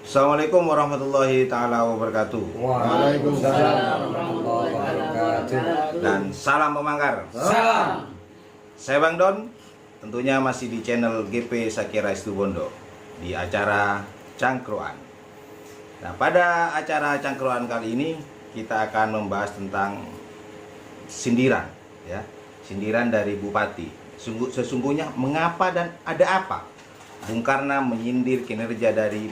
Assalamualaikum warahmatullahi taala wabarakatuh. Waalaikumsalam warahmatullahi wabarakatuh. Dan salam pemangkar. Salam. Saya Bang Don, tentunya masih di channel GP Sakira Situbondo di acara Cangkruan. Nah, pada acara Cangkruan kali ini kita akan membahas tentang sindiran, ya, sindiran dari Bupati. Sesungguhnya mengapa dan ada apa Bung Karna menyindir kinerja dari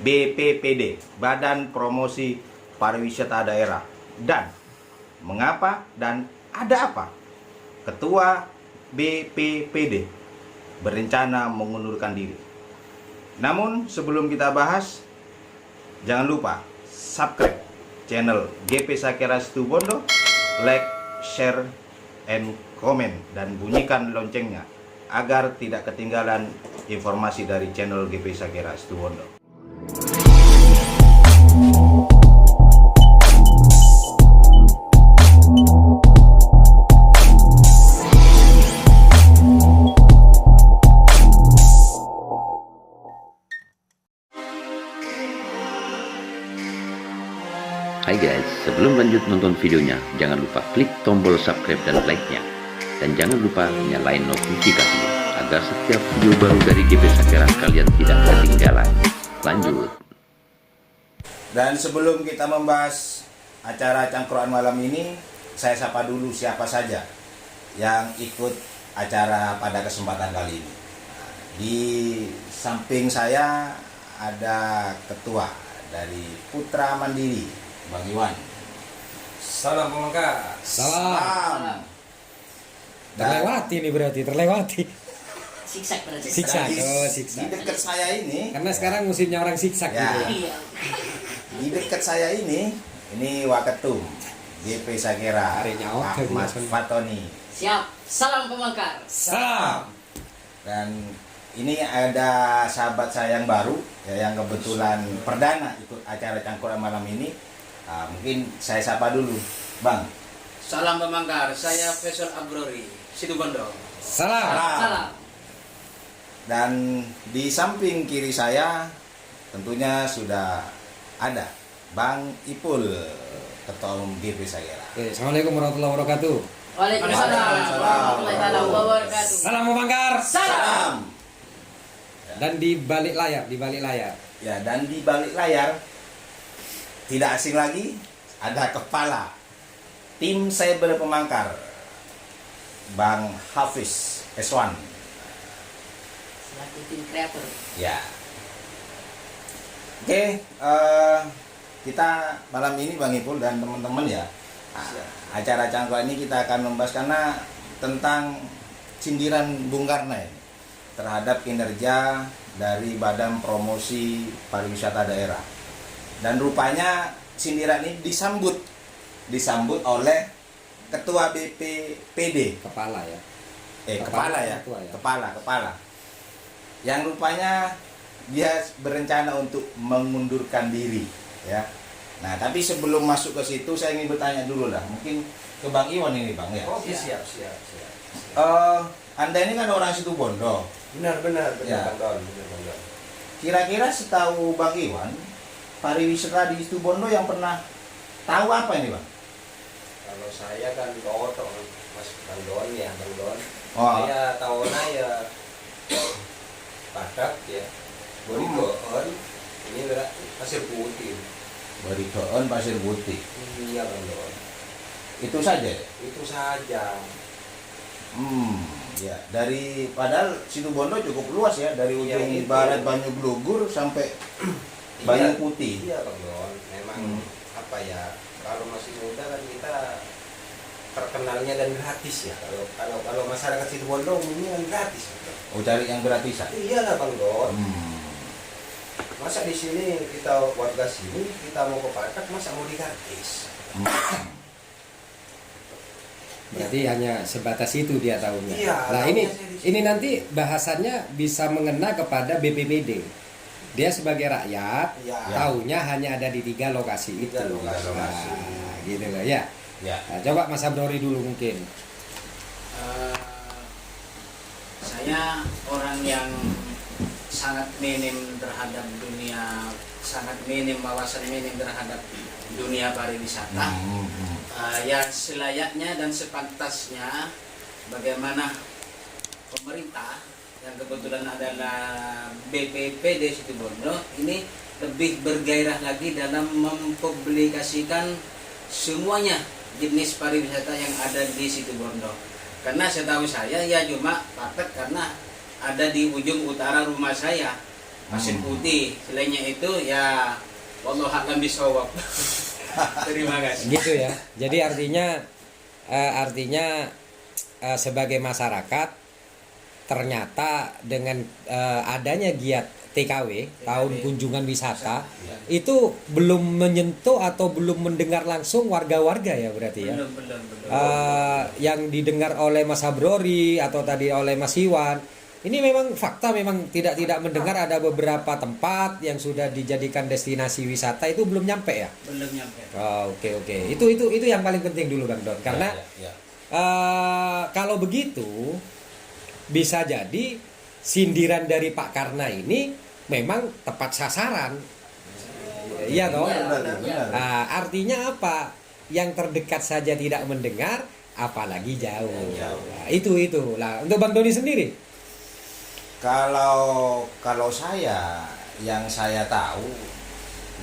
BPPD, Badan Promosi Pariwisata Daerah, dan mengapa dan ada apa Ketua BPPD berencana mengundurkan diri. Namun sebelum kita bahas, jangan lupa subscribe channel GP Sakira Situbondo, like, share, and comment, dan bunyikan loncengnya agar tidak ketinggalan informasi dari channel GP Sakira Situbondo. Hai guys, sebelum lanjut nonton videonya, jangan lupa klik tombol subscribe dan like-nya. Dan jangan lupa nyalain notifikasinya, agar setiap video baru dari GP Sakira kalian tidak ketinggalan. Lanjut. Dan sebelum kita membahas acara Cangkruan malam ini, saya sapa dulu siapa saja yang ikut acara pada kesempatan kali ini. Di samping saya ada ketua dari Putra Mandiri, Bang Iwan. Salam pemangkar. Salam. Terlewati nih berarti, terlewati. Siksak berarti. Siksak. Di- Oh, siksak. Di dekat saya ini, Karena sekarang musimnya orang siksak Ya. gitu ya. Iya. di dekat saya ini Waketum GP Sakira, Hari nyawa, Ahmad hari Fatoni. Siap. Salam pemangkar. Salam. Dan ini ada sahabat saya yang baru, ya, yang kebetulan perdana ikut acara Cangkruan malam ini. Mungkin saya sapa dulu, Bang. Salam pemangkar, saya Faisal Abrori, Situbondo. Salam. Salam. Dan di samping kiri saya tentunya sudah ada Bang Ipul, Ketua Umum GP Sakira. Oke, Assalamualaikum warahmatullahi wabarakatuh. Waalaikumsalam warahmatullahi wabarakatuh. Salam pemangkar. Salam. Dan di balik layar, Ya, dan di balik layar tidak asing lagi, ada kepala tim cyber pemangkar, Bang Hafiz Eswan. Selaku tim kreator. Ya. Oke, kita malam ini Bang Ipul dan teman-teman ya, acara Cangkruan ini kita akan membahas karena tentang sindiran Bung Karna ini terhadap kinerja dari Badan Promosi Pariwisata Daerah. Dan rupanya sindiran ini disambut oleh Ketua BPPD, kepala ya. kepala ya, ketua ya. kepala. Yang rupanya dia berencana untuk mengundurkan diri, ya. Nah, tapi sebelum masuk ke situ saya ingin bertanya dulu lah, mungkin ke Bang Iwan ini, Bang, ya. Oke, siap. Anda ini kan orang Situbondo. Benar, Ya. Bang Don, benar, Bang Don. Kira-kira setahu Bang Iwan, pariwisata di Situbondo yang pernah tahu apa ini, Bang? Kalau saya kan Toto, Mas Bang Don ya, Bang Don. Oh. Saya tahunnya ya Badak ya, Borigoon, ini pasir putih. Barigoon, Pasir Putih. Iya, Bang Don. Itu saja. Itu saja. Ya, dari padahal Situbondo cukup luas ya, dari Iya, ujung itu. barat Banyu Blugur sampai Banyu Putih. Iya, Bang Don. Memang apa ya? Kalau masih muda kan kita terkenalnya dan gratis ya. Kalau masyarakat Situbondo umumnya kan gratis. Bang Don. Oh, cari yang gratisan. Iyalah, Bang Don. Hmm. Masa di sini kita warga sini kita mau ke Batak masa mau digratis? Berarti hanya sebatas itu dia tahunya. Iya, Nah, tahunya ini saya di situ. ini nanti bahasannya bisa mengena kepada BPPD. Dia sebagai rakyat, Iya. tahunya hanya ada di 3 lokasi itu. Tiga lokasi. Nah, gitu loh ya. Ya. Nah, coba Mas Abrori dulu mungkin. Saya orang yang sangat minim terhadap dunia, sangat minim wawasan minim terhadap dunia pariwisata. Ya selayaknya dan sepantasnya bagaimana pemerintah yang kebetulan adalah BPPD Situbondo ini lebih bergairah lagi dalam mempublikasikan semuanya jenis pariwisata yang ada di Situbondo. Karena setahu saya ya cuma Paket karena ada di ujung utara rumah saya, Pasir Putih. Selainnya itu ya wallahu a'lam bishawab. Terima kasih. Gitu ya. Jadi artinya sebagai masyarakat ternyata dengan adanya giat TKW tahun kunjungan wisata itu belum menyentuh atau belum mendengar langsung warga-warga ya berarti ya. Belum. Yang didengar oleh Mas Abrori atau tadi oleh Mas Iwan ini memang fakta, memang tidak mendengar ada beberapa tempat yang sudah dijadikan destinasi wisata itu belum nyampe ya. Belum nyampe. Oke. Itu yang paling penting dulu Bang Don karena kalau begitu bisa jadi sindiran dari Pak Karna ini memang tepat sasaran. Iya toh? Nah, artinya apa? Yang terdekat saja tidak mendengar, apalagi jauh. Nah, itu lah. Untuk Bang Doni sendiri? Kalau saya yang saya tahu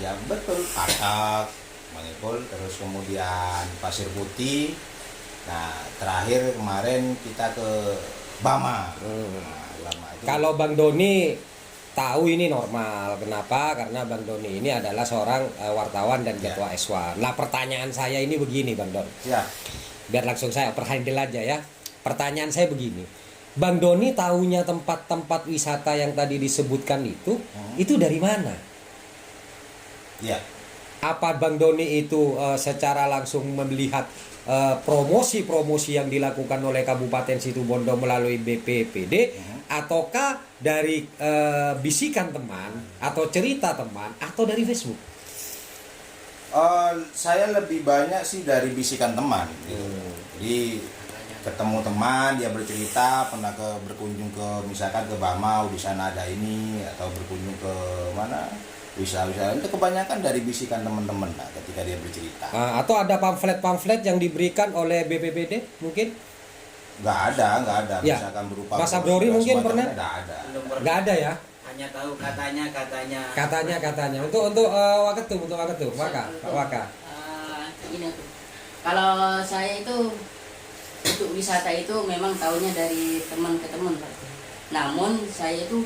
ya betul Patak, Mangipul, terus kemudian Pasir Putih. Nah, terakhir kemarin kita ke Bama. Lama itu. Kalau Bang Doni tahu ini normal. Kenapa? Karena Bang Doni ini adalah seorang wartawan dan ketua S1. Nah, pertanyaan saya ini begini, Bang Don. Ya. Biar langsung saya perhandle aja ya. Pertanyaan saya begini. Bang Doni tahunya tempat-tempat wisata yang tadi disebutkan itu dari mana? Ya. Apa Bang Doni itu secara langsung melihat promosi yang dilakukan oleh Kabupaten Situbondo melalui BPPD ataukah dari bisikan teman atau cerita teman atau dari Facebook? Saya lebih banyak sih dari bisikan teman gitu. Jadi ketemu teman, dia bercerita pernah berkunjung ke misalkan ke Bamau, di sana ada ini, atau berkunjung ke mana wisata itu kebanyakan dari bisikan teman-teman lah ketika dia bercerita. Atau ada pamflet yang diberikan oleh BPPD mungkin? Nggak ada Ya. misalkan berupa Mas Abrori mungkin pernah? Nggak ada. Ya. Hanya tahu katanya. Untuk Waketum, Pak Waka. Ini tuh. Kalau saya itu untuk wisata itu memang tahunya dari teman ke teman, Pak. Namun saya itu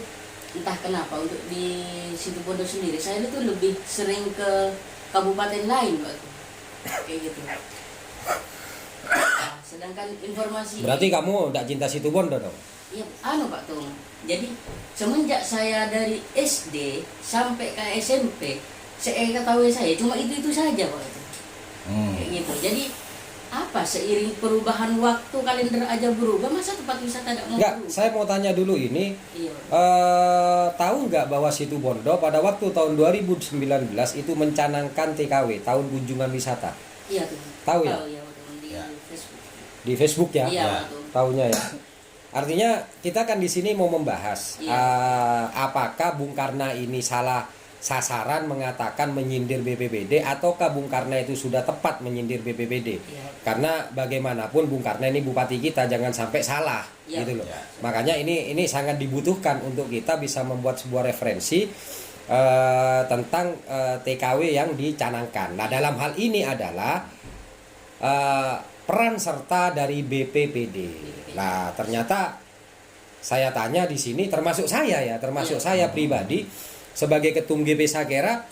entah kenapa untuk di Situbondo sendiri saya itu lebih sering ke kabupaten lain, Pak. Kayak gitu. Nah, sedangkan informasi Berarti kamu tidak cinta Situbondo dong? iya, Pak Tung. Jadi semenjak saya dari SD sampai ke SMP, saya ketahui saya cuma itu saja, Pak. Kayak gitu. Jadi apa seiring perubahan waktu kalender aja berubah, masa tempat wisata tidak mau Enggak, berubah? saya mau tanya dulu ini. Iya. Tahu nggak bahwa Situbondo pada waktu tahun 2019 itu mencanangkan TKW, tahun kunjungan wisata? Iya tuh. Tahu ya? Tahu ya, betul. Di Facebook. Di Facebook ya? Iya, betul. Tahunya ya. Artinya kita kan di sini mau membahas apakah Bung Karna ini salah sasaran mengatakan menyindir BPPD ataukah Bung Karna itu sudah tepat menyindir BPPD? Iya. Karena bagaimanapun Bung Karna ini bupati kita, jangan sampai salah gitu loh. Makanya ini sangat dibutuhkan untuk kita bisa membuat sebuah referensi tentang TKW yang dicanangkan. Nah, dalam hal ini adalah peran serta dari BPPD. Nah, ternyata saya tanya di sini termasuk saya pribadi sebagai ketum GP Sakera,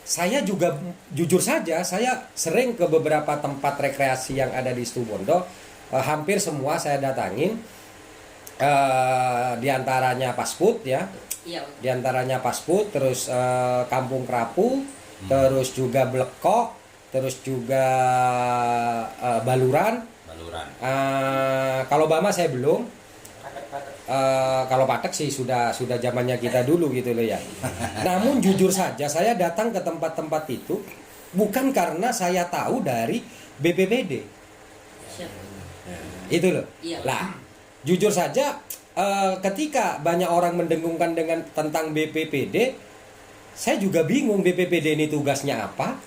saya juga jujur saja saya sering ke beberapa tempat rekreasi yang ada di Situbondo, hampir semua saya datangin, diantaranya Pasput ya, diantaranya Pasput, terus Kampung Krapu, terus juga Blekok, terus juga Baluran. Kalau Bama saya belum. Kalau Patek sih sudah zamannya kita dulu gitu loh ya. Namun jujur saja saya datang ke tempat-tempat itu bukan karena saya tahu dari BPPD. Itu loh. Iya. Lah, jujur saja ketika banyak orang mendengungkan dengan tentang BPPD, saya juga bingung BPPD ini tugasnya apa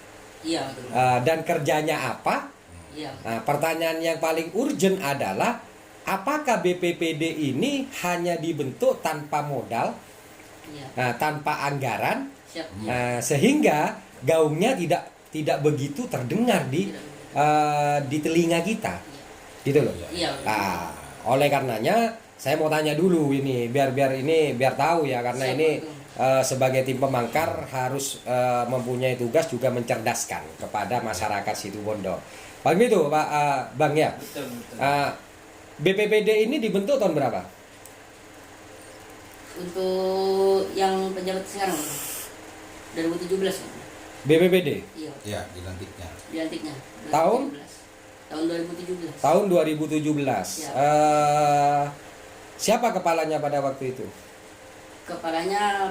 Iya, betul. dan kerjanya apa. Iya. Nah, pertanyaan yang paling urgent adalah apakah BPPD ini hanya dibentuk tanpa modal, Iya. tanpa anggaran, Siap. sehingga gaungnya tidak begitu terdengar di telinga kita, gitu loh. Iya. Nah, oleh karenanya saya mau tanya dulu ini biar tahu ya, karena Siap, ini betul. sebagai tim pemangkar harus mempunyai tugas juga mencerdaskan kepada masyarakat Situbondo. Bang itu Pak Bang ya. Betul, betul. BPPD ini dibentuk tahun berapa? Untuk yang pejabat sekarang 2017 kan? BPPD Iya, Ya, dilantiknya. dilantiknya. Tahun? 2017. Tahun 2017. tahun 2017. Ya. Siapa kepalanya pada waktu itu? Kepalanya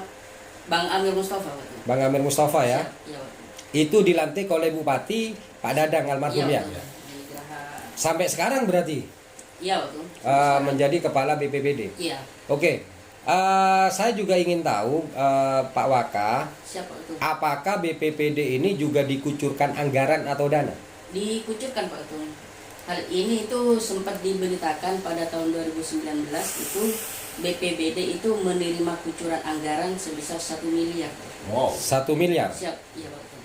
Bang Amir Mustafa waktu itu. Bang Amir Mustafa ya. Siap, iya, waktu itu. Itu dilantik oleh Bupati Pak Dadang almarhum ya. Waktu itu. Di Geraha- Sampai sekarang berarti Iya, waktu. menjadi kepala BPPD. Iya, Oke. Saya juga ingin tahu Pak Waka, siapa itu? apakah BPPD ini juga dikucurkan anggaran atau dana? Dikucurkan Pak Ketum. Hal ini itu sempat diberitakan pada tahun 2019 itu BPBD itu menerima kucuran anggaran sebesar 1 miliar. Wow. 1 miliar. Siap, iya Pak Ketum.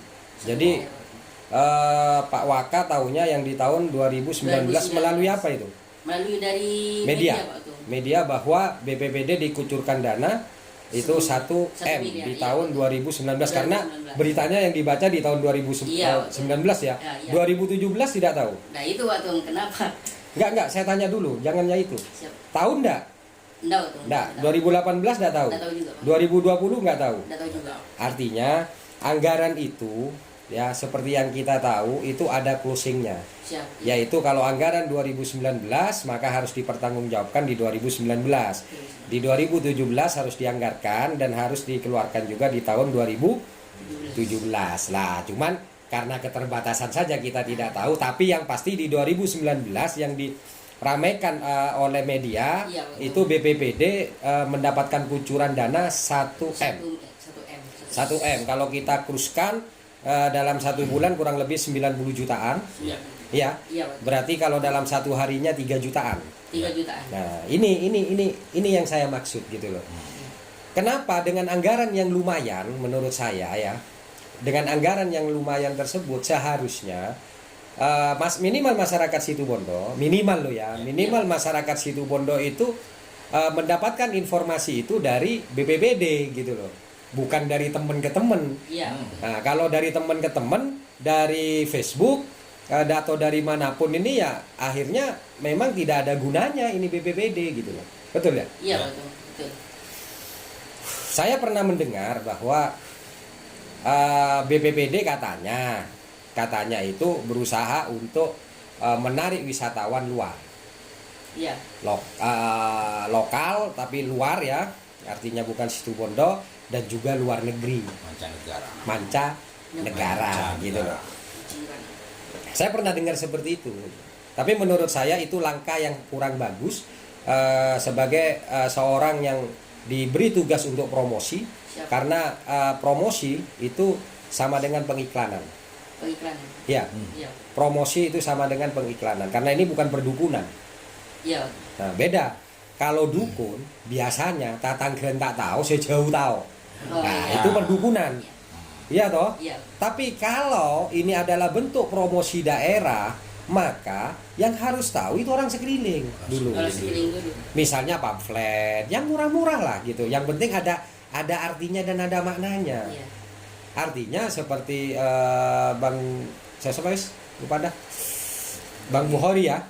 Jadi, 1 miliar, Pak Ketum. Pak Waka tahunya yang di tahun 2019 melalui apa itu? Melalui dari Media. Pak Ketum. Media bahwa BPPD dikucurkan dana itu 1 M miliar, di iya. tahun 2019 karena 2019. beritanya yang dibaca di tahun 2019 ya. Ya, iya. 2017 tidak tahu. Nah itu Pak Ketum, kenapa? Enggak, saya tanya dulu, jangannya itu. Siap. Tahu enggak? Enggak Pak Ketum. Enggak, 2018 enggak tahu. Enggak tahu juga Pak. 2020 enggak tahu. Enggak tahu juga. Artinya anggaran itu ya seperti yang kita tahu itu ada closingnya. Siap. Yaitu kalau anggaran 2019 maka harus dipertanggungjawabkan di 2019. Di 2017 harus dianggarkan dan harus dikeluarkan juga di tahun 2017. Lah, cuman karena keterbatasan saja kita tidak tahu, tapi yang pasti di 2019 yang diramaikan oleh media Iya, betul. itu BPPD mendapatkan kucuran dana 1 M. 1 M. 1 M kalau kita kruskan dalam 1 bulan kurang lebih 90 jutaan. Iya. Ya. Iya Pak. Berarti kalau dalam 1 harinya 3 jutaan. 3 jutaan. Nah, ini yang saya maksud gitu loh. Kenapa dengan anggaran yang lumayan menurut saya ya. Dengan anggaran yang lumayan tersebut seharusnya minimal masyarakat Situbondo, minimal loh ya, minimal masyarakat Situbondo itu mendapatkan informasi itu dari BPBD gitu loh. Bukan dari teman ke teman. Iya. Nah, kalau dari teman ke teman, dari Facebook atau dari manapun ini ya akhirnya memang tidak ada gunanya ini BPBD gitu loh. Betul ya? Iya betul. Betul. Saya pernah mendengar bahwa BPBD katanya itu berusaha untuk menarik wisatawan luar. Iya. Lokal tapi luar ya. Artinya bukan Situbondo dan juga luar negeri. Mancanegara gitu loh. Saya pernah dengar seperti itu. Tapi menurut saya itu langkah yang kurang bagus sebagai seorang yang diberi tugas untuk promosi. Siap. Karena promosi itu sama dengan pengiklanan. Pengiklanan. Ya, Iya. promosi itu sama dengan pengiklanan. Karena ini bukan perdukunan. Iya. Nah, beda. Kalau dukun biasanya tatang keren tak tahu, sejauh tahu. Oh, Nah, iya. itu perdukunan. Iya toh? Iya. Tapi kalau ini adalah bentuk promosi daerah, maka yang harus tahu itu orang sekeliling dulu. Kalau sekeliling dulu. Misalnya pamflet, yang murah-murah lah gitu. Yang penting ada artinya dan ada maknanya. Iya. Artinya seperti Bang siapa guys? Lupa dah. Bang Bukhari ya.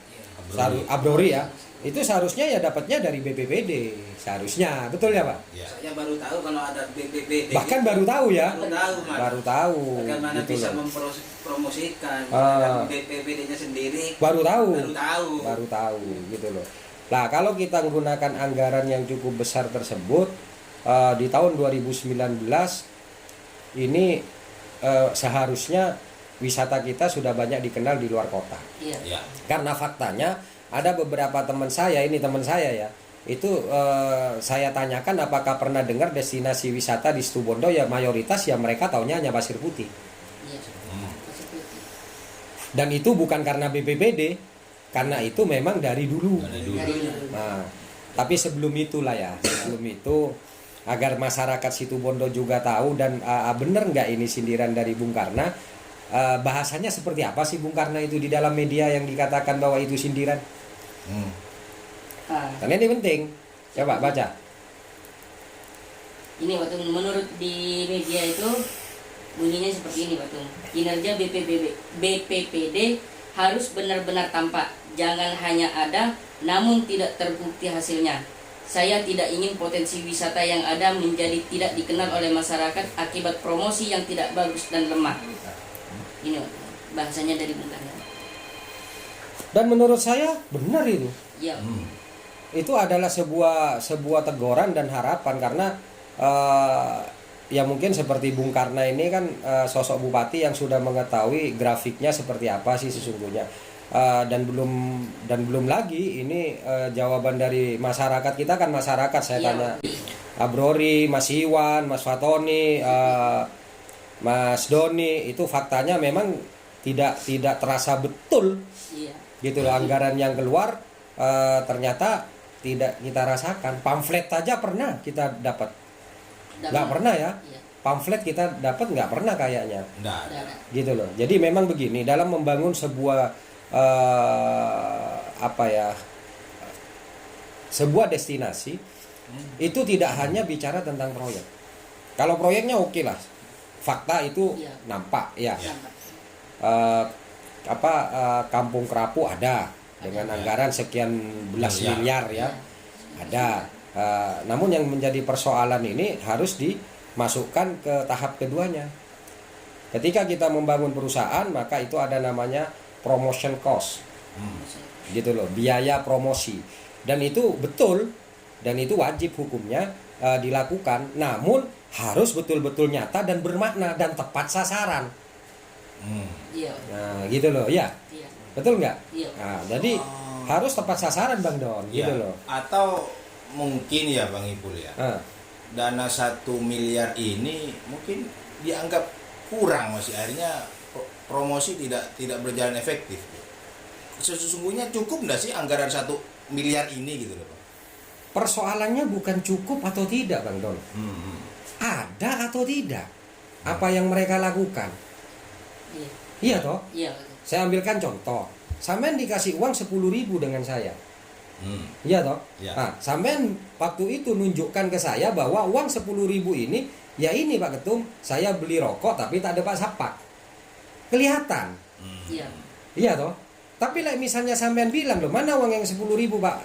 Abrori ya. Itu seharusnya ya dapatnya dari BPBD. Seharusnya, betul ya, Pak? Ya. Saya baru tahu kalau ada BPBD. Bahkan baru tahu ya. Baru tahu, Mas. Baru tahu. Bagaimana gitu bisa loh. mempromosikan BPBD-nya sendiri? Baru tahu. Baru tahu. Gitu loh. Nah, kalau kita menggunakan anggaran yang cukup besar tersebut di tahun 2019 ini seharusnya wisata kita sudah banyak dikenal di luar kota. Iya. Ya. Karena faktanya ada beberapa teman saya ya, itu saya tanyakan apakah pernah dengar destinasi wisata di Situbondo, ya mayoritas ya mereka taunya hanya pasir putih. Iya. Pasir putih. Dan itu bukan karena BPBD, karena itu memang dari dulu. Dari dulu. Nah, tapi sebelum itulah ya, sebelum itu agar masyarakat Situbondo juga tahu dan bener nggak ini sindiran dari Bung Karna, bahasanya seperti apa sih Bung Karna itu di dalam media yang dikatakan bahwa itu sindiran? Karena ini penting. Coba baca. Ini waktu menurut di media itu bunyinya seperti ini waktu. Kinerja BPPD harus benar-benar tampak, jangan hanya ada namun tidak terbukti hasilnya. Saya tidak ingin potensi wisata yang ada menjadi tidak dikenal oleh masyarakat akibat promosi yang tidak bagus dan lemah. Ini bahasanya dari Bung Karna. Dan menurut saya benar itu. Ya. Itu adalah sebuah teguran dan harapan karena ya mungkin seperti Bung Karna ini kan sosok bupati yang sudah mengetahui grafiknya seperti apa sih sesungguhnya, dan belum lagi ini jawaban dari masyarakat kita kan masyarakat saya tanya Abrori, Mas Iwan, Mas Fatoni, Mas Doni, itu faktanya memang tidak terasa betul gitu loh, anggaran yang keluar ternyata tidak kita rasakan. Pamflet aja pernah kita dapat, nggak pernah ya, pamflet kita dapat nggak pernah kayaknya, gitu loh. Jadi memang begini, dalam membangun sebuah sebuah destinasi itu tidak hanya bicara tentang proyek. Kalau proyeknya oke lah, fakta itu nampak ya. Kampung Kerapu ada dengan anggaran sekian belas miliar ya, ada. Namun yang menjadi persoalan ini harus dimasukkan ke tahap keduanya. Ketika kita membangun perusahaan, maka itu ada namanya promotion cost, gitu loh, biaya promosi. Dan itu betul, dan itu wajib hukumnya dilakukan. Namun harus betul-betul nyata dan bermakna dan tepat sasaran. Nah, gitu loh, ya. Betul nggak? Nah, jadi harus tepat sasaran Bang Don, gitu loh. Atau mungkin ya Bang Ipul ya, dana 1 miliar ini mungkin dianggap kurang, masih akhirnya promosi tidak berjalan efektif. Sesungguhnya cukup nggak sih anggaran 1 miliar ini gitu loh Bang? Persoalannya bukan cukup atau tidak Bang Don, ada atau tidak apa yang mereka lakukan. Iya toh? Iya. Saya ambilkan contoh, sampean dikasih uang 10.000 dengan saya. Iya toh? Nah, sampean waktu itu nunjukkan ke saya bahwa uang 10.000 ini, ya ini Pak Ketum, saya beli rokok tapi tak ada Pak Sapak. Kelihatan. Iya. Iya toh? Tapi like misalnya sampean bilang, loh mana uang yang 10.000 Pak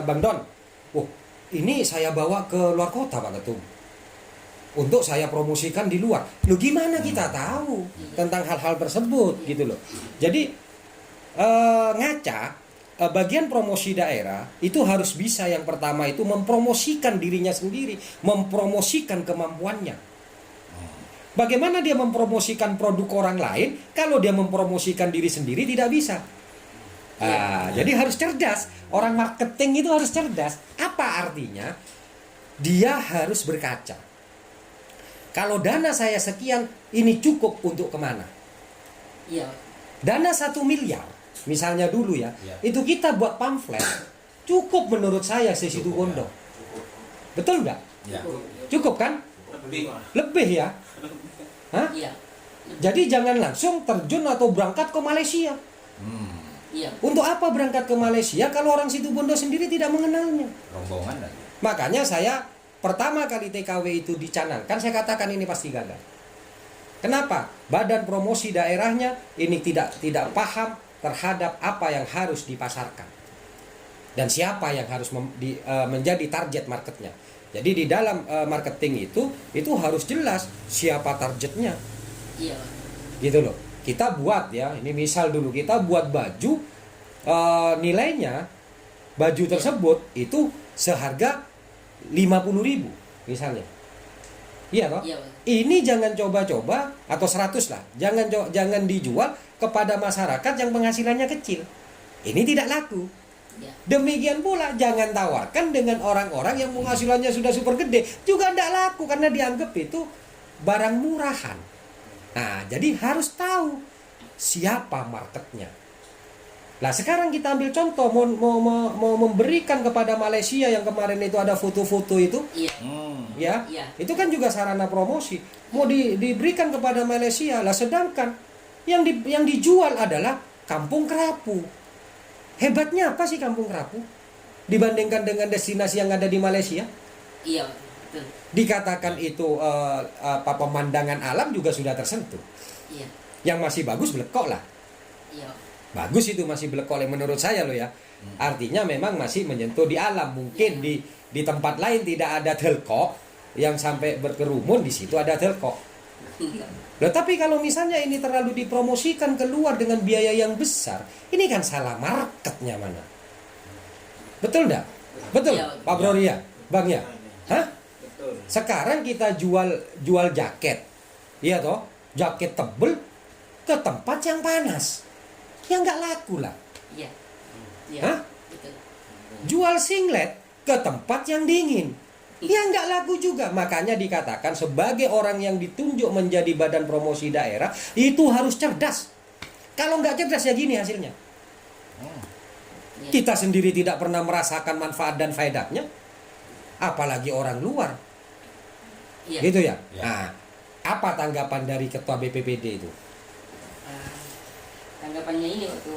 Bang Don? Oh, ini saya bawa ke luar kota Pak Ketum, untuk saya promosikan di luar. Loh gimana kita tahu tentang hal-hal tersebut gitu loh. Jadi ngaca bagian promosi daerah itu harus bisa, yang pertama itu mempromosikan dirinya sendiri, mempromosikan kemampuannya. Bagaimana dia mempromosikan produk orang lain kalau dia mempromosikan diri sendiri tidak bisa? Jadi harus cerdas. Orang marketing itu harus cerdas. Apa artinya? Dia harus berkaca. Kalau dana saya sekian, ini cukup untuk kemana? Iya. Dana 1 miliar, misalnya dulu ya, itu kita buat pamflet, cukup menurut saya Situbondo. Betul nggak? Ya. Cukup kan? Lebih ya? Hah? Iya. Jadi jangan langsung terjun atau berangkat ke Malaysia. Iya. Untuk apa berangkat ke Malaysia kalau orang Situbondo sendiri tidak mengenalnya? Rombongan lagi. Makanya saya pertama kali TKW itu dicanangkan, saya katakan ini pasti gagal. Kenapa? Badan promosi daerahnya ini tidak paham terhadap apa yang harus dipasarkan dan siapa yang harus menjadi target marketnya. Jadi di dalam marketing itu harus jelas siapa targetnya. Iya. Gitu loh. Kita buat ya, ini misal dulu kita buat baju, nilainya baju tersebut itu seharga 50.000 misalnya. Iya toh? Iya. Ini jangan coba-coba atau 100 lah. Jangan dijual kepada masyarakat yang penghasilannya kecil. Ini tidak laku. Ya. Demikian pula jangan tawarkan dengan orang-orang yang penghasilannya sudah super gede, juga tidak laku karena dianggap itu barang murahan. Nah, jadi harus tahu siapa marketnya. Nah, sekarang kita ambil contoh mau memberikan kepada Malaysia yang kemarin itu ada foto-foto itu, Iya. ya, Iya. itu kan juga sarana promosi. Mau diberikan kepada Malaysia, lah sedangkan yang dijual adalah kampung kerapu. Hebatnya apa sih kampung kerapu dibandingkan dengan destinasi yang ada di Malaysia? Iya, betul. Dikatakan itu pemandangan alam juga sudah tersentuh. Iya. Yang masih bagus Blekok lah. Iya. Bagus itu masih Blekok menurut saya loh ya. Artinya memang masih menyentuh di alam. Mungkin di tempat lain tidak ada telkok yang sampai berkerumun, di situ ada telkok. Loh, tapi kalau misalnya ini terlalu dipromosikan keluar dengan biaya yang besar, ini kan salah marketnya mana? Betul enggak? Betul, Iya, Pak Broria, Bang ya? Hah? Betul. Sekarang kita jual jaket, iya toh, jaket tebel ke tempat yang panas, ya nggak laku lah. Iya. Iya. Hah? Betul. Jual singlet ke tempat yang dingin, ya nggak laku juga. Makanya dikatakan sebagai orang yang ditunjuk menjadi badan promosi daerah itu harus cerdas. Kalau nggak cerdas ya gini hasilnya. Iya. Kita sendiri tidak pernah merasakan manfaat dan faedahnya, apalagi orang luar. Iya. Gitu ya. Ya. Nah, apa tanggapan dari Ketua BPPD itu? Tanggapannya ini waktu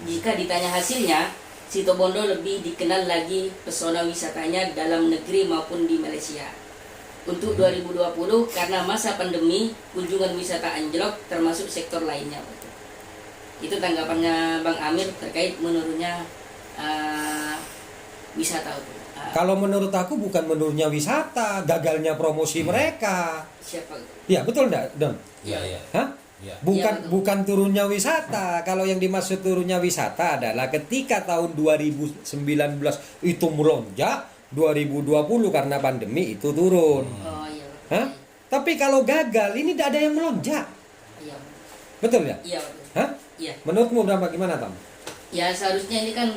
jika ditanya hasilnya, Situbondo lebih dikenal lagi pesona wisatanya dalam negeri maupun di Malaysia. Untuk 2020 karena masa pandemi, kunjungan wisata anjlok termasuk sektor lainnya. Itu tanggapannya Bang Amir terkait menurunnya wisata itu. Kalau menurut aku bukan menurunnya wisata, gagalnya promosi mereka. Siapa itu? Ya betul enggak, Don? Iya, iya. Hah? Iya. Iya, Bukan betul. bukan turunnya wisata. Kalau yang dimaksud turunnya wisata adalah ketika tahun 2019 itu melonjak, 2020 karena pandemi itu turun. Oh iya. Betul. Hah? Tapi kalau gagal ini tidak ada yang melonjak. Iya. Betul ya? Iya, betul. Hah? Iya. Menurutmu berapa gimana, Tom? Ya seharusnya ini kan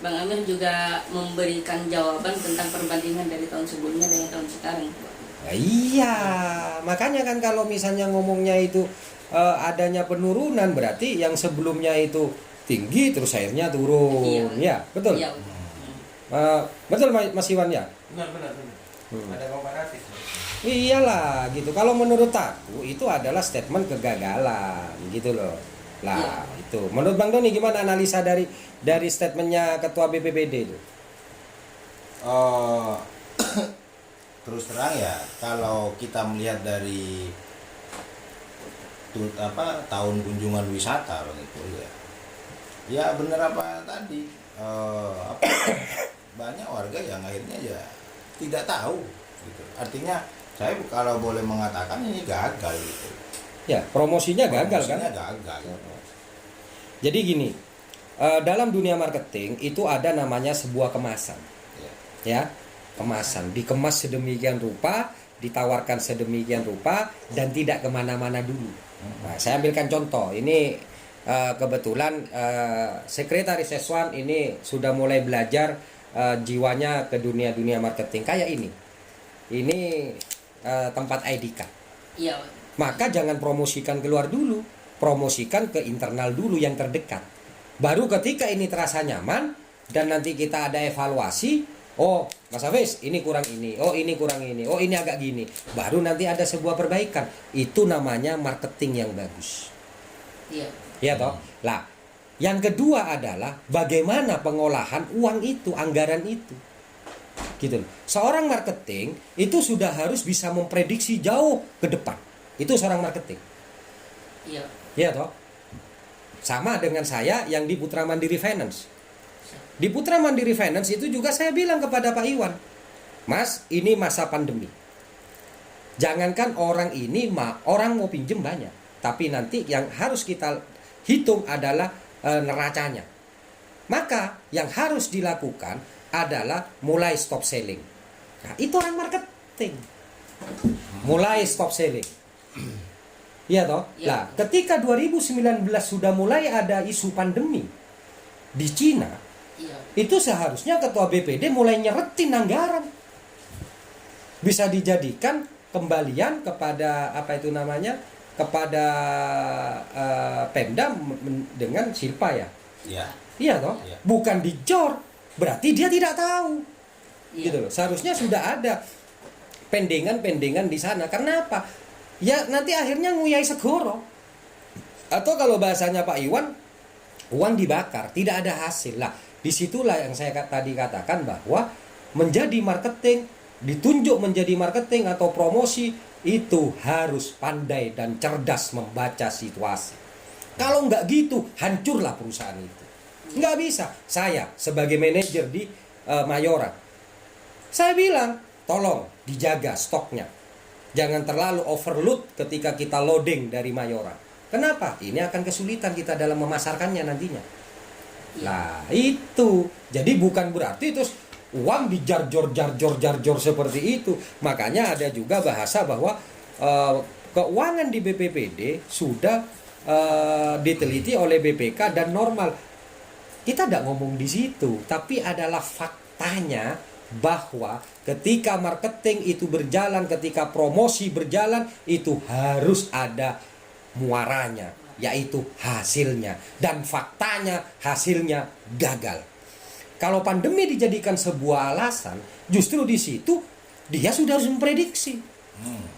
Bang Amir juga memberikan jawaban tentang perbandingan dari tahun sebelumnya dengan tahun sekarang. Ya, iya, makanya kan kalau misalnya ngomongnya itu adanya penurunan berarti yang sebelumnya itu tinggi terus akhirnya turun. Iya. Ya, betul. Iya, betul. Betul Mas Iwan ya? Benar. Ada komparatif. Iyalah gitu. Kalau menurut aku itu adalah statement kegagalan gitu loh. Lah, itu. Menurut Bang Doni gimana analisa dari statementnya Ketua BPPD itu? Terus terang ya, kalau kita melihat dari tahun kunjungan wisata begitu ya. Ya benar apa tadi, banyak warga yang akhirnya ya tidak tahu gitu. Artinya saya kalau boleh mengatakan ini gagal gitu. Ya, promosinya gagal kan? Promosinya gagal. Jadi gini, dalam dunia marketing itu ada namanya sebuah kemasan. Ya, kemasan. Dikemas sedemikian rupa, ditawarkan sedemikian rupa, dan tidak kemana-mana dulu. Nah, saya ambilkan contoh. Ini kebetulan Sekretaris S1 ini sudah mulai belajar jiwanya ke dunia marketing. Kayak ini. Ini tempat ID card. Iya. Maka jangan promosikan keluar dulu, promosikan ke internal dulu yang terdekat. Baru ketika ini terasa nyaman dan nanti kita ada evaluasi, oh Mas Hafiz ini kurang ini, oh ini kurang ini, oh ini agak gini, baru nanti ada sebuah perbaikan. Itu namanya marketing yang bagus. Iya. Ya toh? Lah, yang kedua adalah bagaimana pengolahan uang itu, anggaran itu. Gitu. Seorang marketing itu sudah harus bisa memprediksi jauh ke depan. Itu seorang marketing. Iya. Ya toh? Sama dengan saya yang di Putra Mandiri Finance. Di Putra Mandiri Finance itu juga saya bilang kepada Pak Iwan, Mas, ini masa pandemi. Jangankan orang ini orang mau pinjem banyak, tapi nanti yang harus kita hitung adalah neracanya. Maka yang harus dilakukan adalah mulai stop selling. Nah, itu orang marketing. Mulai stop selling. Iya toh? Ya. Nah, ketika 2019 sudah mulai ada isu pandemi, di Cina, Iya. itu seharusnya ketua BPD mulai nyeretin anggaran. Bisa dijadikan kembalian kepada apa itu namanya, kepada Pemda dengan silpa ya. Ya. Iya toh, Iya. bukan dicor, berarti dia tidak tahu. Iya. Gitu loh. Seharusnya sudah ada pendengan-pendengan di sana. Karena apa? Ya nanti akhirnya nguyai segoro. Atau kalau bahasanya Pak Iwan, uang dibakar, tidak ada hasil. Lah, disitulah yang saya tadi katakan bahwa menjadi marketing, ditunjuk menjadi marketing atau promosi, itu harus pandai dan cerdas membaca situasi. Kalau nggak gitu, hancurlah perusahaan itu. Nggak bisa. Saya sebagai manajer di Mayora, saya bilang, tolong dijaga stoknya. Jangan terlalu overload ketika kita loading dari Mayora. Kenapa? Ini akan kesulitan kita dalam memasarkannya nantinya. Nah, itu. Jadi bukan berarti terus uang dijarjor seperti itu. Makanya ada juga bahasa bahwa keuangan di BPPD sudah diteliti oleh BPK dan normal. Kita tidak ngomong di situ, tapi adalah faktanya bahwa ketika marketing itu berjalan, ketika promosi berjalan, itu harus ada muaranya, yaitu hasilnya. Dan faktanya hasilnya gagal. Kalau pandemi dijadikan sebuah alasan, justru di situ dia sudah harus memprediksi.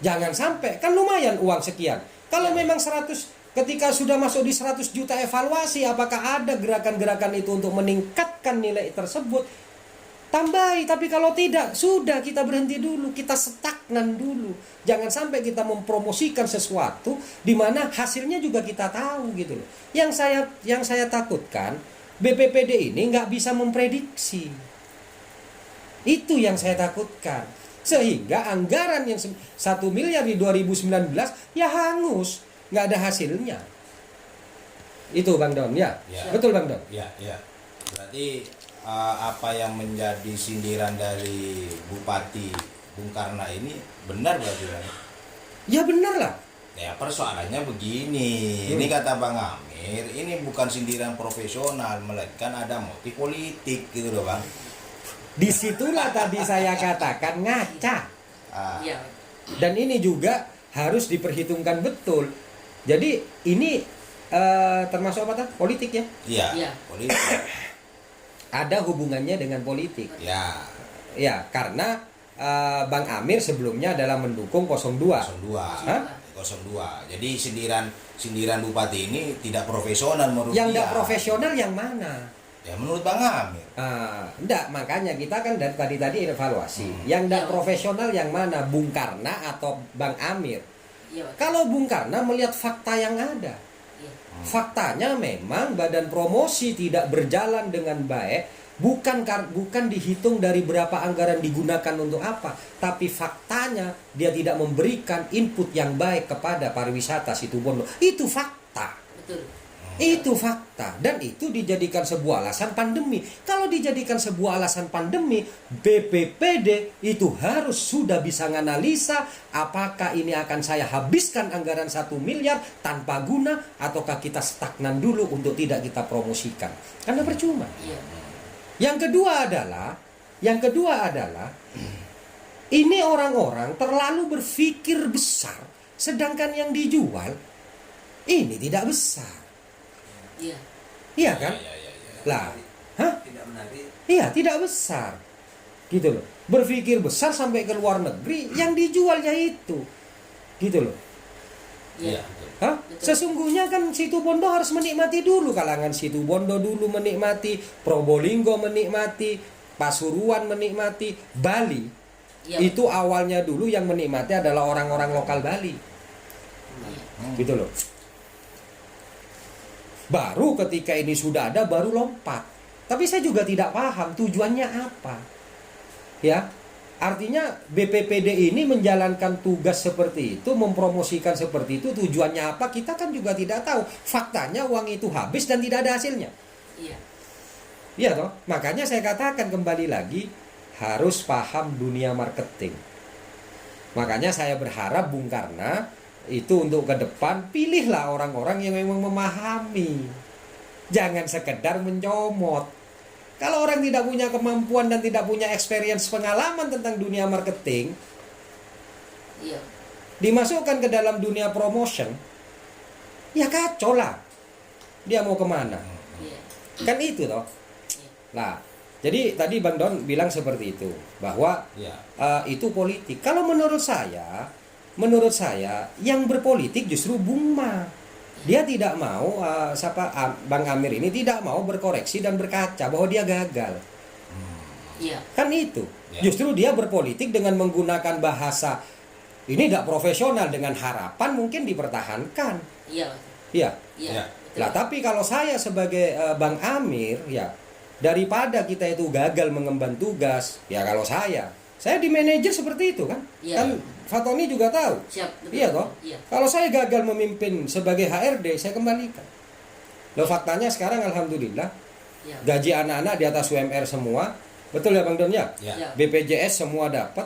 Jangan sampai, kan lumayan uang sekian. Kalau memang 100, ketika sudah masuk di 100 juta evaluasi, apakah ada gerakan-gerakan itu untuk meningkatkan nilai tersebut? Tambahi, tapi kalau tidak, sudah kita berhenti dulu, kita stagnan dulu. Jangan sampai kita mempromosikan sesuatu di mana hasilnya juga kita tahu gitu loh. Yang saya takutkan, BPPD ini nggak bisa memprediksi. Itu yang saya takutkan. Sehingga anggaran yang 1 miliar di 2019 ya hangus, nggak ada hasilnya. Itu Bang Don ya. Ya. Betul Bang Don. Ya. Berarti apa yang menjadi sindiran dari Bupati Bung Karna ini benar berarti Bang? Ya benar lah. Ya persoalannya begini, ini kata Bang Amir, ini bukan sindiran profesional, melainkan ada motif politik gitu loh Bang. Disitulah tadi saya katakan ngaca. Iya. Dan ini juga harus diperhitungkan betul. Jadi ini termasuk apa tadi? Politik ya? Iya, Iya. politik. Ada hubungannya dengan politik. Ya, Ya, karena Bang Amir sebelumnya adalah mendukung 02. 02. Hah? 02. Jadi sindiran Bupati ini tidak profesional menurut Yang dia. tidak profesional yang mana? Ya menurut Bang Amir. Enggak, makanya kita kan dari tadi evaluasi. Yang tidak Iya. profesional yang mana? Bung Karna atau Bang Amir? Iya. Kalau Bung Karna melihat fakta yang ada. Iya. Faktanya memang badan promosi tidak berjalan dengan baik, bukan dihitung dari berapa anggaran digunakan untuk apa, tapi faktanya dia tidak memberikan input yang baik kepada pariwisata Situbondo. Itu fakta. Betul. Itu fakta, dan itu dijadikan sebuah alasan pandemi. Kalau dijadikan sebuah alasan pandemi, BPPD itu harus sudah bisa menganalisa apakah ini akan saya habiskan anggaran 1 miliar tanpa guna, ataukah kita stagnan dulu untuk tidak kita promosikan. Karena percuma. Iya. Yang kedua adalah ini orang-orang terlalu berpikir besar, sedangkan yang dijual ini tidak besar. Iya. Iya kan? Lah, hah? Tidak menarik. Iya, tidak besar. Gitu loh. Berpikir besar sampai ke luar negeri, yang dijualnya itu. Gitu loh. Iya. Hah? Sesungguhnya kan Situbondo harus menikmati dulu, kalangan Situbondo dulu menikmati, Probolinggo menikmati, Pasuruan menikmati, Bali. Iya. Itu awalnya dulu yang menikmati adalah orang-orang lokal Bali. Iya. Gitu loh. Baru ketika ini sudah ada baru lompat. Tapi saya juga tidak paham tujuannya apa. Ya. Artinya BPPD ini menjalankan tugas seperti itu, mempromosikan seperti itu, tujuannya apa kita kan juga tidak tahu. Faktanya uang itu habis dan tidak ada hasilnya. Iya. Iya toh? Makanya saya katakan kembali lagi harus paham dunia marketing. Makanya saya berharap Bung Karna itu untuk ke depan pilihlah orang-orang yang memang memahami. Jangan sekedar mencomot. Kalau orang tidak punya kemampuan dan tidak punya experience pengalaman tentang dunia marketing, Iya. dimasukkan ke dalam dunia promotion, ya kacau lah. Dia mau kemana? Iya. Kan itu toh. Iya. Nah, jadi tadi Bang Don bilang seperti itu, bahwa Ya. itu politik. Kalau menurut saya yang berpolitik justru Bung Ma. Dia tidak mau Bang Amir ini tidak mau berkoreksi dan berkaca bahwa dia gagal. Iya. Kan itu. Ya. Justru dia berpolitik dengan menggunakan bahasa ini tidak profesional dengan harapan mungkin dipertahankan. Iya. Iya. Iya. Iya. Betul. Lah tapi kalau saya sebagai Bang Amir ya, daripada kita itu gagal mengemban tugas, ya kalau saya di manajer seperti itu kan. Iya. Kan Fatoni juga tahu. Siap. Betul. Iya toh? Iya. Kalau saya gagal memimpin sebagai HRD, saya kembalikan. Loh faktanya sekarang alhamdulillah Iya. gaji anak-anak di atas UMR semua. Betul ya Bang Don ya? Ya. Iya. BPJS semua dapat.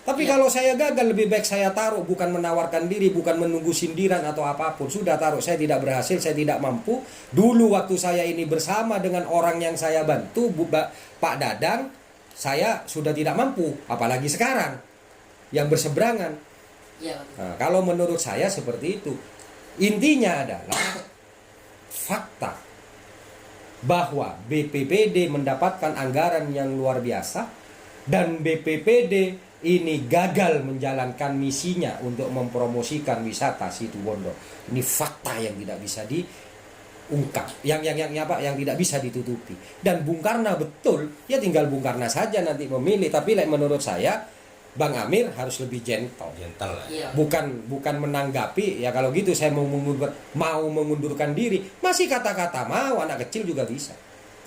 Tapi Iya. kalau saya gagal lebih baik saya taruh, bukan menawarkan diri, bukan menunggu sindiran atau apapun. Sudah taruh, saya tidak berhasil, saya tidak mampu. Dulu waktu saya ini bersama dengan orang yang saya bantu, Pak Dadang, saya sudah tidak mampu, apalagi sekarang yang berseberangan. Iya. Nah, kalau menurut saya seperti itu. Intinya adalah fakta bahwa BPPD mendapatkan anggaran yang luar biasa dan BPPD ini gagal menjalankan misinya untuk mempromosikan wisata Situbondo. Ini fakta yang tidak bisa diungkap, yang tidak bisa ditutupi. Dan Bung Karna betul, ya tinggal Bung Karna saja nanti memilih. Tapi menurut saya Bang Amir harus lebih gentle. Gentle lah. Iya. Bukan menanggapi ya kalau gitu saya mau mengundurkan diri, masih kata-kata mau, anak kecil juga bisa.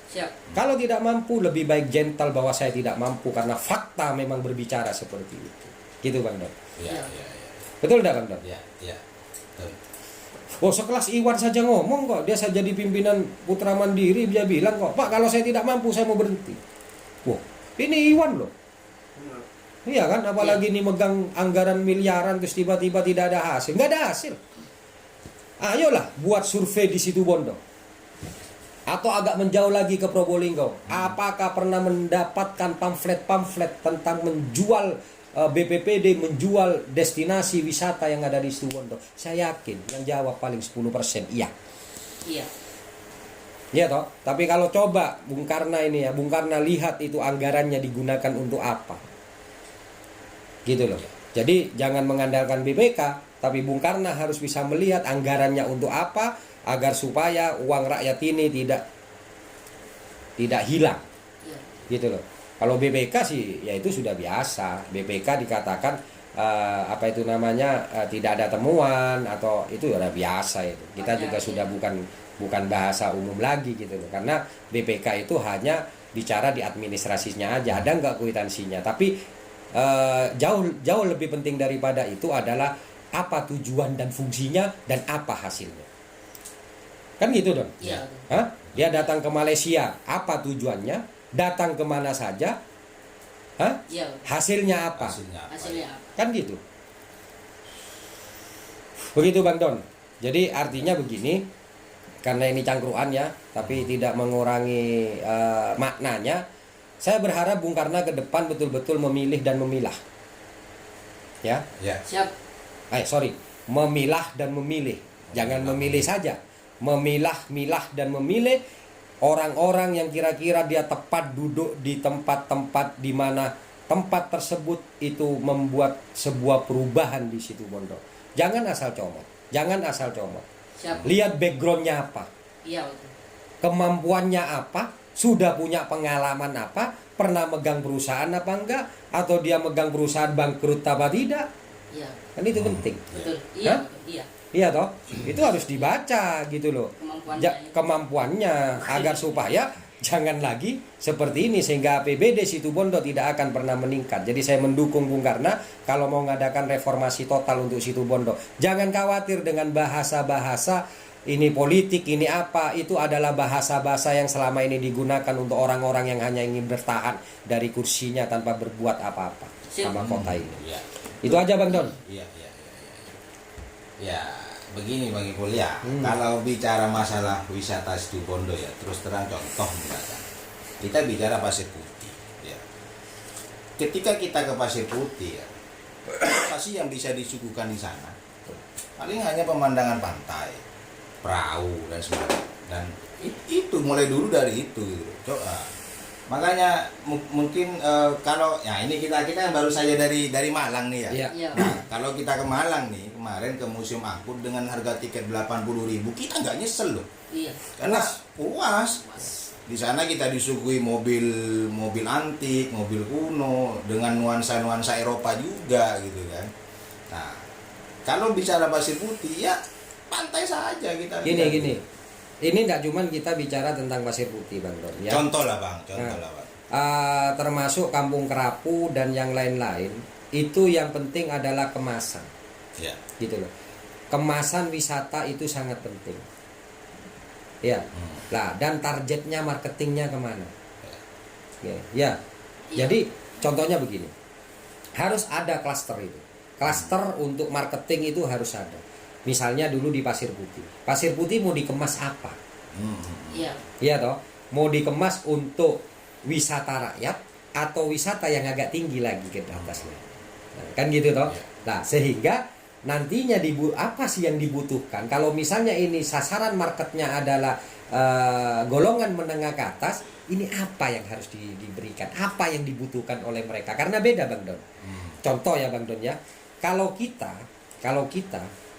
Siap. Kalau tidak mampu lebih baik gentle bahwa saya tidak mampu karena fakta memang berbicara seperti itu. Gitu Bang Don. Iya, iya, iya. Betul enggak Bang Don? Iya, iya. Betul. Oh sekelas Iwan saja ngomong kok, dia saja jadi pimpinan Putra Mandiri dia bilang kok, Pak kalau saya tidak mampu saya mau berhenti. Wah, ini Iwan loh. Iya kan, apalagi ini megang anggaran miliaran terus tiba-tiba tidak ada hasil. Nggak ada hasil. Ayolah buat survei di Situbondo. Atau agak menjauh lagi ke Probolinggo. Apakah pernah mendapatkan pamflet-pamflet tentang menjual BPPD, menjual destinasi wisata yang ada di Situbondo? Saya yakin yang jawab paling 10% iya. Iya. Iya toh? Tapi kalau coba Bung Karna ini ya, Bung Karna lihat itu anggarannya digunakan untuk apa. Gitu loh. Jadi jangan mengandalkan BPK, tapi Bung Karna harus bisa melihat anggarannya untuk apa agar supaya uang rakyat ini tidak hilang. Iya. Gitu loh. Kalau BPK sih ya itu sudah biasa. BPK dikatakan tidak ada temuan atau itu udah biasa itu. Kita juga sudah bukan bahasa umum lagi gitu loh. Karena BPK itu hanya bicara di administrasinya aja, ada nggak kwitansinya. Tapi jauh lebih penting daripada itu adalah apa tujuan dan fungsinya dan apa hasilnya. Kan gitu dong. Iya. Hah? Dia datang ke Malaysia, apa tujuannya? Datang kemana saja? Hah? Iya. Hasilnya apa? Hasilnya apa? Kan gitu. Begitu Bang Don. Jadi artinya begini, karena ini cangkruan ya, tapi tidak mengurangi maknanya. Saya berharap Bung Karna ke depan betul-betul memilih dan memilah. Ya. Ya. Siap. Memilah dan memilih. Jangan memilih saja. Memilah dan memilih orang-orang yang kira-kira dia tepat duduk di tempat-tempat di mana tempat tersebut itu membuat sebuah perubahan di Situbondo. Jangan asal comot. Siap. Lihat backgroundnya apa, Iya. Betul. kemampuannya apa, sudah punya pengalaman apa, pernah megang perusahaan apa enggak, atau dia megang perusahaan bangkrut apa tidak. Iya. Kan itu penting. Betul. Iya. Hah? Betul. Iya. Iya toh, itu harus dibaca gitu loh. Kemampuannya agar supaya jangan lagi seperti ini sehingga APBD Situbondo tidak akan pernah meningkat. Jadi saya mendukung Bung Karna kalau mau mengadakan reformasi total untuk Situbondo. Jangan khawatir dengan bahasa-bahasa ini politik, ini apa, itu adalah bahasa-bahasa yang selama ini digunakan untuk orang-orang yang hanya ingin bertahan dari kursinya tanpa berbuat apa-apa sama kota ini. Ya. Itu aja Bang Don. Iya. Ya, begini Bang Ipul ya, kalau bicara masalah wisata Situbondo ya, terus terang contoh misalkan kita bicara Pasir Putih ya. Ketika kita ke Pasir Putih ya, apa sih yang bisa disuguhkan di sana? Paling hanya pemandangan pantai, perahu dan sebagainya. Dan itu mulai dulu dari itu gitu. Coba. Makanya mungkin kalau ya ini kita yang baru saja dari Malang nih ya. Iya. Iya. Nah, kalau kita ke Malang nih kemarin ke Museum Angkut dengan harga tiket 80.000 kita nggak nyesel loh. Iya. Karena puas. Di sana kita disuguhi mobil antik, mobil kuno dengan nuansa-nuansa Eropa juga gitu kan. Nah, kalau bicara Pasir Putih ya pantai saja kita. Gini. Ini tidak cuma kita bicara tentang Pasir Putih, Bang Don. Ya. Contoh lah Bang. Termasuk Kampung Kerapu dan yang lain-lain, itu yang penting adalah kemasan. Ya. Gitu loh. Kemasan wisata itu sangat penting. Ya. Lah, dan targetnya marketingnya kemana? Ya. Jadi contohnya begini. Harus ada klaster itu. Klaster untuk marketing itu harus ada. Misalnya dulu di Pasir Putih. Pasir Putih mau dikemas apa? Iya. Iya toh? Mau dikemas untuk wisata rakyat atau wisata yang agak tinggi lagi ke atasnya. Nah, kan gitu toh? Nah, sehingga nantinya apa sih yang dibutuhkan? Kalau misalnya ini sasaran marketnya adalah golongan menengah ke atas, ini apa yang harus diberikan? Apa yang dibutuhkan oleh mereka? Karena beda Bang Don. Contoh ya Bang Don ya. Kalau kita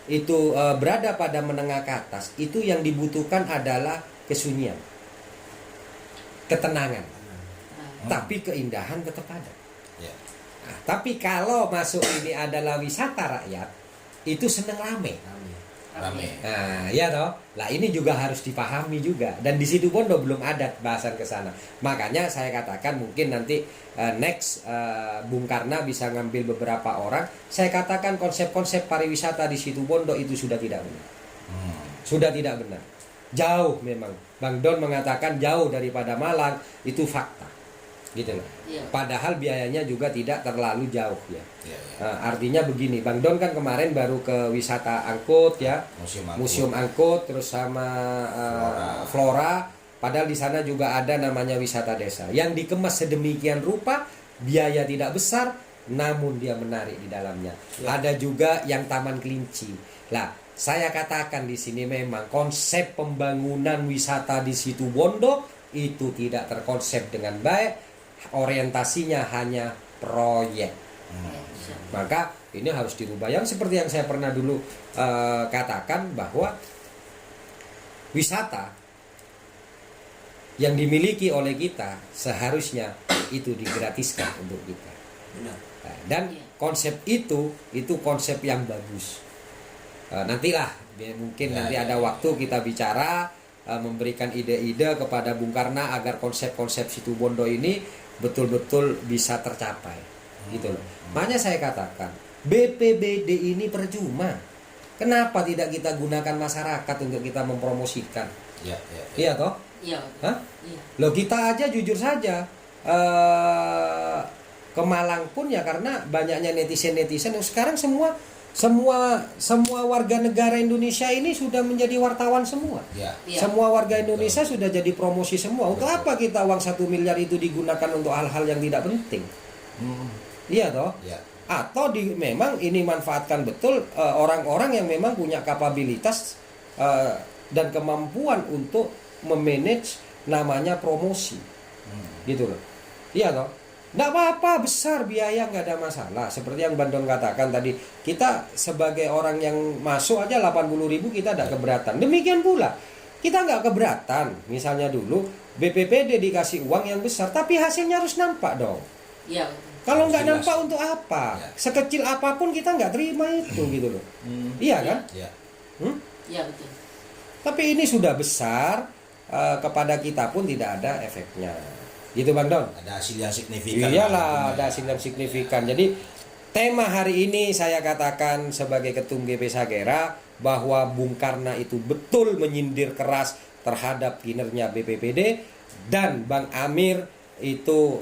itu berada pada menengah ke atas, itu yang dibutuhkan adalah kesunyian, ketenangan, tapi keindahan tetap ada. Nah, tapi kalau masuk ini adalah wisata rakyat, itu seneng rame. Nah, ya toh. Lah ini juga harus dipahami juga. Dan di Situbondo belum ada bahasan ke sana. Makanya saya katakan mungkin nanti next Bung Karna bisa ngambil beberapa orang. Saya katakan konsep-konsep pariwisata di Situbondo itu sudah tidak benar. Sudah tidak benar. Jauh memang. Bang Don mengatakan jauh daripada Malang, itu fakta. Gitu loh. Iya. Padahal biayanya juga tidak terlalu jauh ya. Nah, artinya begini, Bang Don kan kemarin baru ke wisata Angkut ya, Museum Angkut, terus sama Flora. Padahal di sana juga ada namanya wisata desa yang dikemas sedemikian rupa, biaya tidak besar, namun dia menarik di dalamnya. Ada juga yang Taman Kelinci. Lah, saya katakan di sini memang konsep pembangunan wisata di Situbondo itu tidak terkonsep dengan baik. Orientasinya hanya proyek. Maka ini harus dirubah. Yang seperti yang saya pernah dulu katakan bahwa wisata yang dimiliki oleh kita seharusnya itu digratiskan untuk kita. Dan konsep itu konsep yang bagus. Nantilah mungkin nanti ada waktu kita bicara, memberikan ide-ide kepada Bung Karna agar konsep-konsep Situbondo ini betul-betul bisa tercapai, gitu loh. Makanya saya katakan BPBD ini percuma. Kenapa tidak kita gunakan masyarakat untuk kita mempromosikan? Iya toh? Iya. Hah? Iya. Loh kita aja jujur saja ke Malang pun ya karena banyaknya netizen sekarang semua warga negara Indonesia ini sudah menjadi wartawan semua. Iya. Semua warga Indonesia sudah jadi promosi semua. Untuk apa kita uang 1 miliar itu digunakan untuk hal-hal yang tidak penting? Iya toh? Atau memang ini manfaatkan betul orang-orang yang memang punya kapabilitas dan kemampuan untuk memanage namanya promosi. Gitu loh. Iya toh? Nggak apa-apa, besar biaya nggak ada masalah. Seperti yang Bandon katakan tadi, kita sebagai orang yang masuk aja 80.000 kita nggak keberatan. Demikian pula, kita nggak keberatan. Misalnya dulu BPPD dikasih uang yang besar, tapi hasilnya harus nampak dong. Iya. Kalau nggak nampak untuk apa? Sekecil apapun kita nggak terima itu gitu loh. Iya kan? Iya betul. Tapi ini sudah besar, kepada kita pun tidak ada efeknya. Gitu Bang Don. Ada hasil yang signifikan. Iyalah, ada hasil yang signifikan. Jadi tema hari ini saya katakan sebagai Ketum GP Sagera bahwa Bung Karna itu betul menyindir keras terhadap kinerja BPPD, dan Bang Amir itu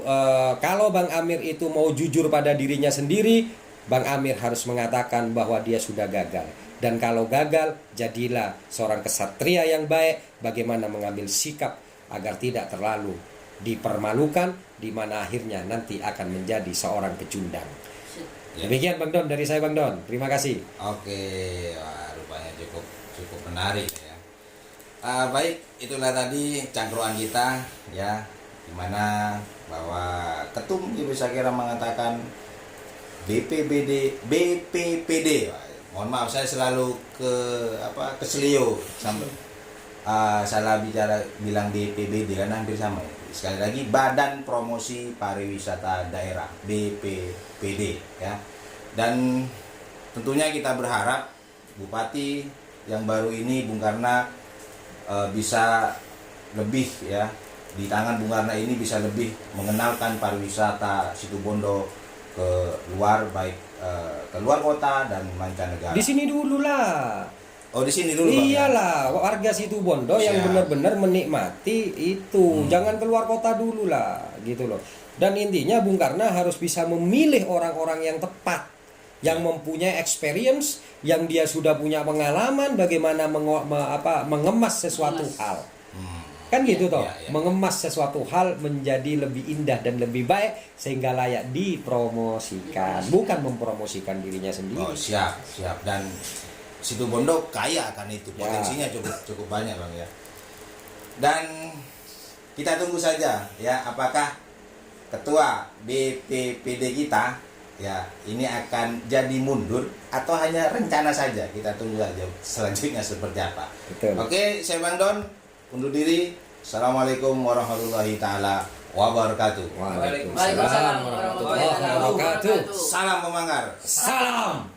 kalau Bang Amir itu mau jujur pada dirinya sendiri, Bang Amir harus mengatakan bahwa dia sudah gagal. Dan kalau gagal, jadilah seorang kesatria yang baik, bagaimana mengambil sikap agar tidak terlalu dipermalukan, di mana akhirnya nanti akan menjadi seorang pecundang. Ya. Demikian Bang Don dari saya Bang Don. Terima kasih. Oke, wah, rupanya cukup menarik ya. Baik, itulah tadi cangkruan kita ya, dimana bahwa Ketum bisa kira mengatakan BPPD. Wah, mohon maaf saya selalu keselio sampai salah bilang BPBD karena hampir sama. Sekali lagi Badan Promosi Pariwisata Daerah BPPD ya. Dan tentunya kita berharap Bupati yang baru ini Bung Karna bisa lebih ya, di tangan Bung Karna ini bisa lebih mengenalkan pariwisata Situbondo ke luar, baik ke luar kota dan mancanegara. Di sini dulu lah. Oh, di sini dulu Bang, ya? Iyalah, warga Situbondo yang Siap. benar-benar menikmati itu. Jangan keluar kota dulu lah, gitu loh. Dan intinya Bung Karna harus bisa memilih orang-orang yang tepat, yang mempunyai experience, yang dia sudah punya pengalaman bagaimana mengemas sesuatu hal. Kan gitu toh, ya. mengemas sesuatu hal menjadi lebih indah dan lebih baik sehingga layak dipromosikan, bukan mempromosikan dirinya sendiri. Oh, siap. Dan Situbondo kaya akan itu, Ya. potensinya cukup banyak Bang ya. Dan kita tunggu saja ya, apakah ketua BPPD kita ya ini akan jadi mundur atau hanya rencana saja. Kita tunggu saja selanjutnya seperti apa. Betul. Oke, saya Bang Don undur diri. Assalamualaikum warahmatullahi taala wabarakatuh. Waalaikumsalam warahmatullahi wabarakatuh. Salam Pemanggar. Salam.